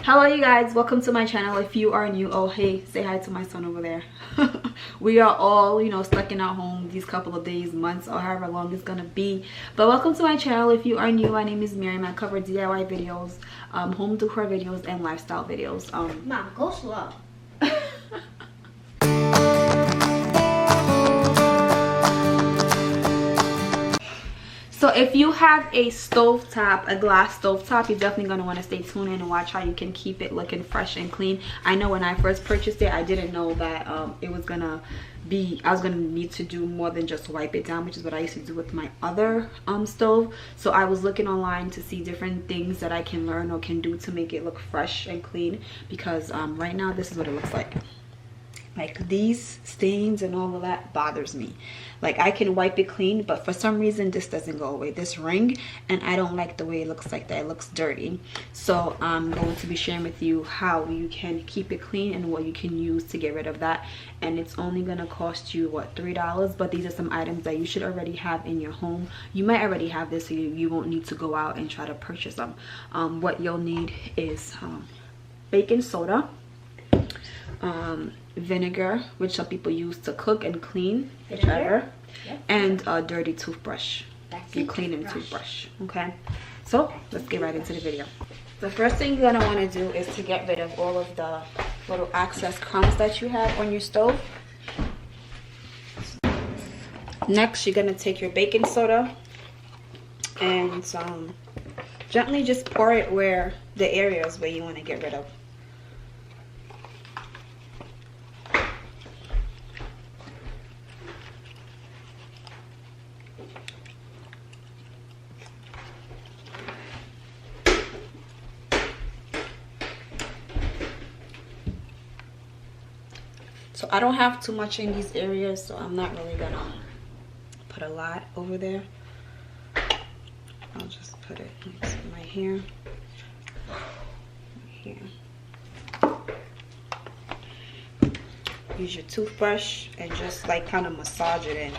Hello you guys, welcome to my channel. If you are new, oh hey, say hi to my son over there. We are all, stuck in our home these couple of days, months, or however long it's gonna be. But welcome to my channel. If you are new, my name is Miriam. I cover DIY videos, home decor videos, and lifestyle videos. Mom, go slow. So if you have a stovetop, a glass stovetop, you're definitely going to want to stay tuned in and watch how you can keep it looking fresh and clean. I know when I first purchased it, I didn't know that it was going to be, I was going to need to do more than just wipe it down, which is what I used to do with my other stove. So I was looking online to see different things that I can learn or can do to make it look fresh and clean, because right now this is what it looks like. Like, these stains and all of that bothers me. Like, I can wipe it clean, but for some reason this doesn't go away, this ring, and I don't like the way it looks like that. It looks dirty. So I'm going to be sharing with you how you can keep it clean and what you can use to get rid of that. And it's only gonna cost you, what, $3? But these are some items that you should already have in your home. You might already have this, so you won't need to go out and try to purchase them. What you'll need is baking soda, vinegar, which some people use to cook and clean, whichever, and a dirty toothbrush, your cleaning toothbrush. Okay, so let's get right into the video. The first thing you're gonna want to do is to get rid of all of the little excess crumbs that you have on your stove. Next, you're gonna take your baking soda and gently just pour it where the areas where you want to get rid of. So I don't have too much in these areas, so I'm not really gonna put a lot over there. I'll just put it right here, right here. Use your toothbrush and just like kind of massage it in.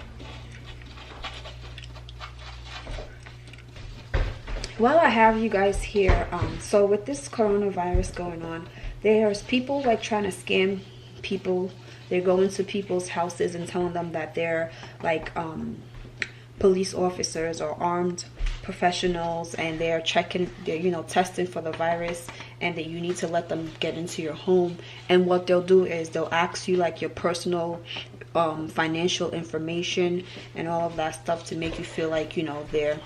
While I have you guys here, so with this coronavirus going on, there's people like trying to scam people. They go into people's houses and telling them that they're like police officers or armed professionals, and they're checking, they're testing for the virus, and that you need to let them get into your home. And what they'll do is they'll ask you like your personal financial information and all of that stuff to make you feel like they're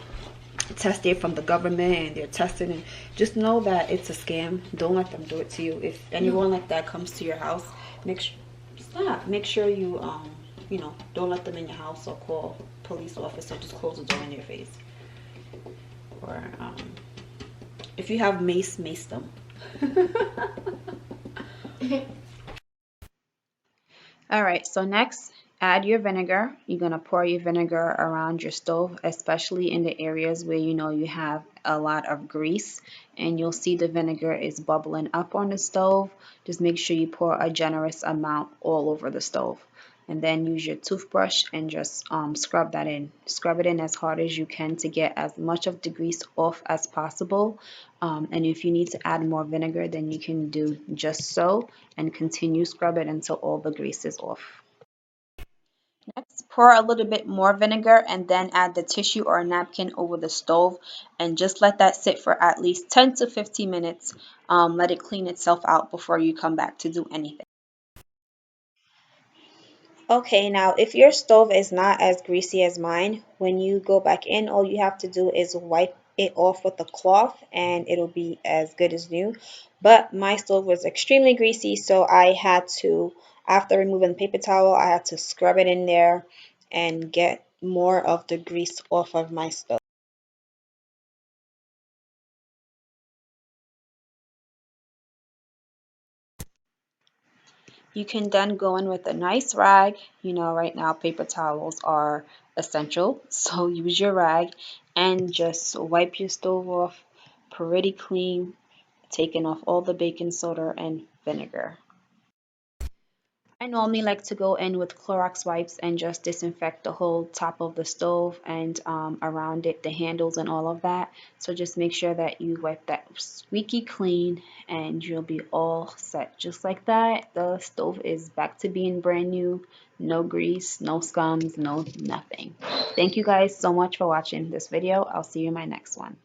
tested from the government and they're tested. And just know that it's a scam. Don't let them do it to you. If anyone like that comes to your house, make sure you don't let them in your house or call police officer. Just close the door in their face. Or if you have mace them. All right, so next, add your vinegar. You're going to pour your vinegar around your stove, especially in the areas where you have a lot of grease, and you'll see the vinegar is bubbling up on the stove. Just make sure you pour a generous amount all over the stove. And then use your toothbrush and just scrub that in. Scrub it in as hard as you can to get as much of the grease off as possible. And if you need to add more vinegar, then you can do just so, and continue scrub it until all the grease is off. Next, pour a little bit more vinegar and then add the tissue or napkin over the stove, and just let that sit for at least 10 to 15 minutes. Let it clean itself out before you come back to do anything. Okay, now if your stove is not as greasy as mine, when you go back in, all you have to do is wipe it off with a cloth and it'll be as good as new. But my stove was extremely greasy, so I had to, after removing the paper towel, I had to scrub it in there and get more of the grease off of my stove. You can then go in with a nice rag. Right now paper towels are essential, so use your rag and just wipe your stove off pretty clean, taking off all the baking soda and vinegar. I normally like to go in with Clorox wipes and just disinfect the whole top of the stove and around it, the handles and all of that. So just make sure that you wipe that squeaky clean and you'll be all set. Just like that, the stove is back to being brand new. No grease, no scums, no nothing. Thank you guys so much for watching this video. I'll see you in my next one.